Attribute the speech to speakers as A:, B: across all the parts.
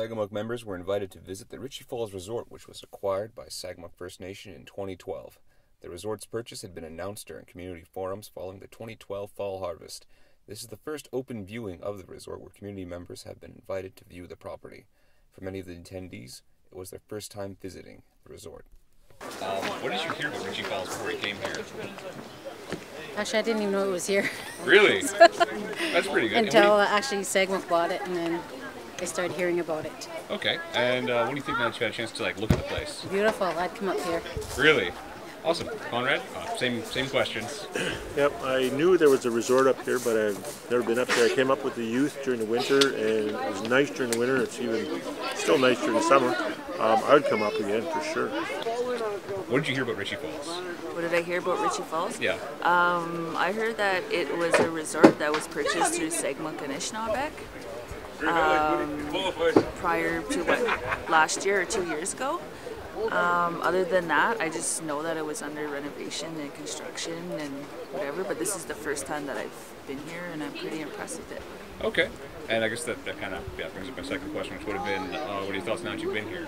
A: Sagamok members were invited to visit the Ritchie Falls Resort, which was acquired by Sagamok First Nation in 2012. The resort's purchase had been announced during community forums following the 2012 fall harvest. This is the first open viewing of the resort where community members have been invited to view the property. For many of the attendees, it was their first time visiting the resort.
B: What did you hear about Ritchie Falls before you came here?
C: Actually, I didn't even know it was here.
B: Really? That's pretty good.
C: Until actually Sagamok bought it, and then I started hearing about it.
B: Okay. And what do you think now that you had a chance to look at the place?
C: Beautiful. I'd come up here.
B: Really? Awesome. Conrad? Same questions.
D: Yep, I knew there was a resort up here, but I've never been up there. I came up with the youth during the winter, and it was nice during the winter. It's even still nice during the summer. I would come up again for sure.
B: What did you hear about Ritchie Falls?
E: What did I hear about Ritchie Falls?
B: Yeah.
E: I heard that it was a resort that was purchased through Sagamok Anishnawbek prior to last year or 2 years ago. Other than that, I just know that it was under renovation and construction and whatever, but this is the first time that I've been here and I'm pretty impressed with it.
B: Okay. And I guess that kind of brings up my second question, which would have been, what are your thoughts now that you've been here?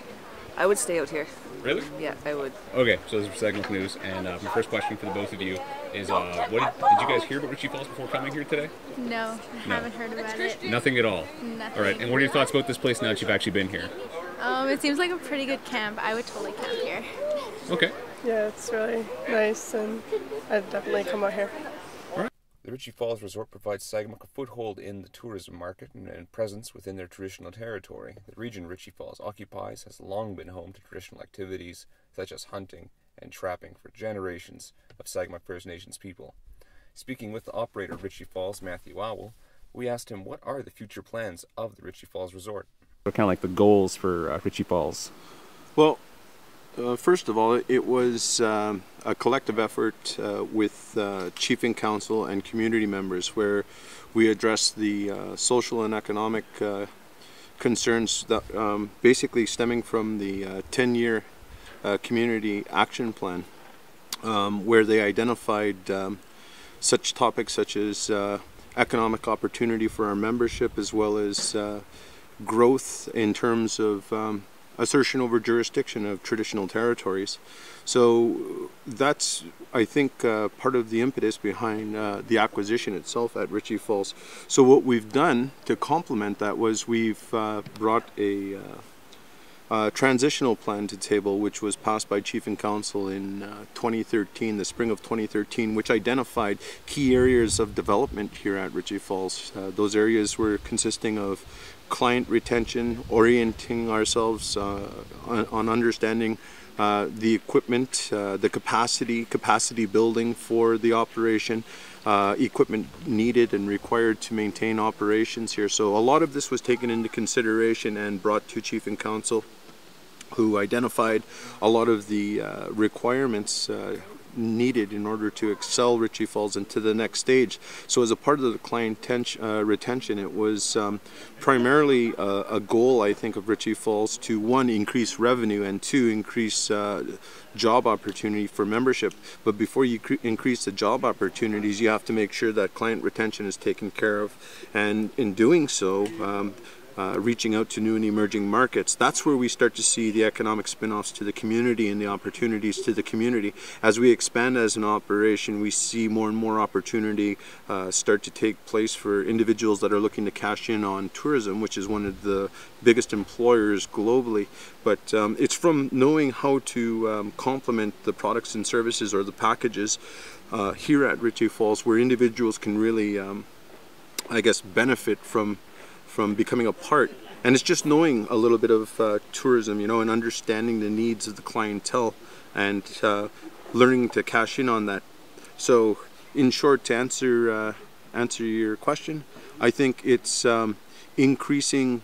E: I would stay out here.
B: Really?
E: Yeah, I would.
B: Okay, so this is Sagamok News, and my first question for the both of you is, did you guys hear about Ritchie Falls before coming here today?
F: No, haven't heard about it.
B: Nothing at all?
F: Nothing.
B: All right, and what are your thoughts about this place now that you've actually been here?
F: It seems like a pretty good camp. I would totally camp here.
B: Okay.
G: Yeah, it's really nice, and I'd definitely come out here.
A: The Ritchie Falls Resort provides Sagamok a foothold in the tourism market and presence within their traditional territory. The region Ritchie Falls occupies has long been home to traditional activities such as hunting and trapping for generations of Sagamok First Nations people. Speaking with the operator of Ritchie Falls, Matthew Owl, we asked him what are the future plans of the Ritchie Falls Resort.
H: What are kind of like the goals for Ritchie Falls?
I: Well, first of all, it was a collective effort with Chief and Council and community members where we addressed the social and economic concerns that basically stemming from the 10-year community action plan, where they identified such topics such as economic opportunity for our membership, as well as growth in terms of assertion over jurisdiction of traditional territories. So that's, I think, part of the impetus behind the acquisition itself at Ritchie Falls. So what we've done to complement that was we've brought a transitional plan to table, which was passed by Chief and Council in 2013, the spring of 2013, which identified key areas of development here at Ritchie Falls. Those areas were consisting of client retention, orienting ourselves on understanding the equipment, the capacity building for the operation, equipment needed and required to maintain operations here. So a lot of this was taken into consideration and brought to Chief and Council, who identified a lot of the requirements needed in order to excel Ritchie Falls into the next stage. So as a part of the client retention, it was primarily a goal, I think, of Ritchie Falls to, one, increase revenue, and two, increase job opportunity for membership. But before you increase the job opportunities, you have to make sure that client retention is taken care of, and in doing so, reaching out to new and emerging markets. That's where we start to see the economic spin-offs to the community and the opportunities to the community. As we expand as an operation, we see more and more opportunity start to take place for individuals that are looking to cash in on tourism, which is one of the biggest employers globally. But it's from knowing how to complement the products and services or the packages here at Ritchie Falls, where individuals can really, I guess, benefit from becoming a part. And it's just knowing a little bit of tourism, you know, and understanding the needs of the clientele and learning to cash in on that. So in short, to answer your question, I think it's increasing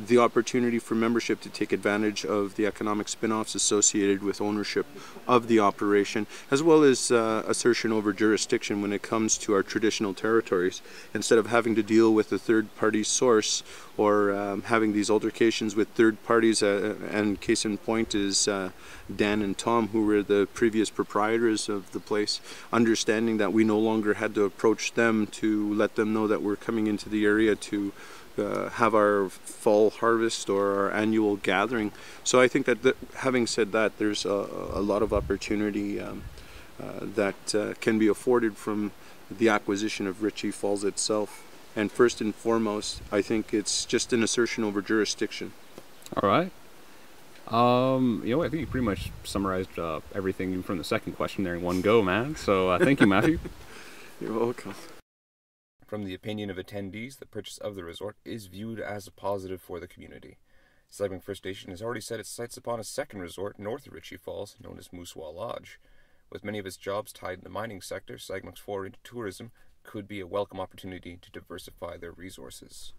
I: the opportunity for membership to take advantage of the economic spin-offs associated with ownership of the operation, as well as assertion over jurisdiction when it comes to our traditional territories. Instead of having to deal with a third-party source or having these altercations with third parties, and case in point is Dan and Tom, who were the previous proprietors of the place, understanding that we no longer had to approach them to let them know that we're coming into the area to have our fall harvest or our annual gathering. So I think that, having said that, there's a lot of opportunity that can be afforded from the acquisition of Ritchie Falls itself. And first and foremost, I think it's just an assertion over jurisdiction.
H: All right. I think you pretty much summarized everything from the second question there in one go, man. So thank you, Matthew.
I: You're welcome.
A: From the opinion of attendees, the purchase of the resort is viewed as a positive for the community. Sagamok First Nation has already set its sights upon a second resort north of Ritchie Falls, known as Moosewa Lodge. With many of its jobs tied in the mining sector, Sagamok's foray into tourism could be a welcome opportunity to diversify their resources.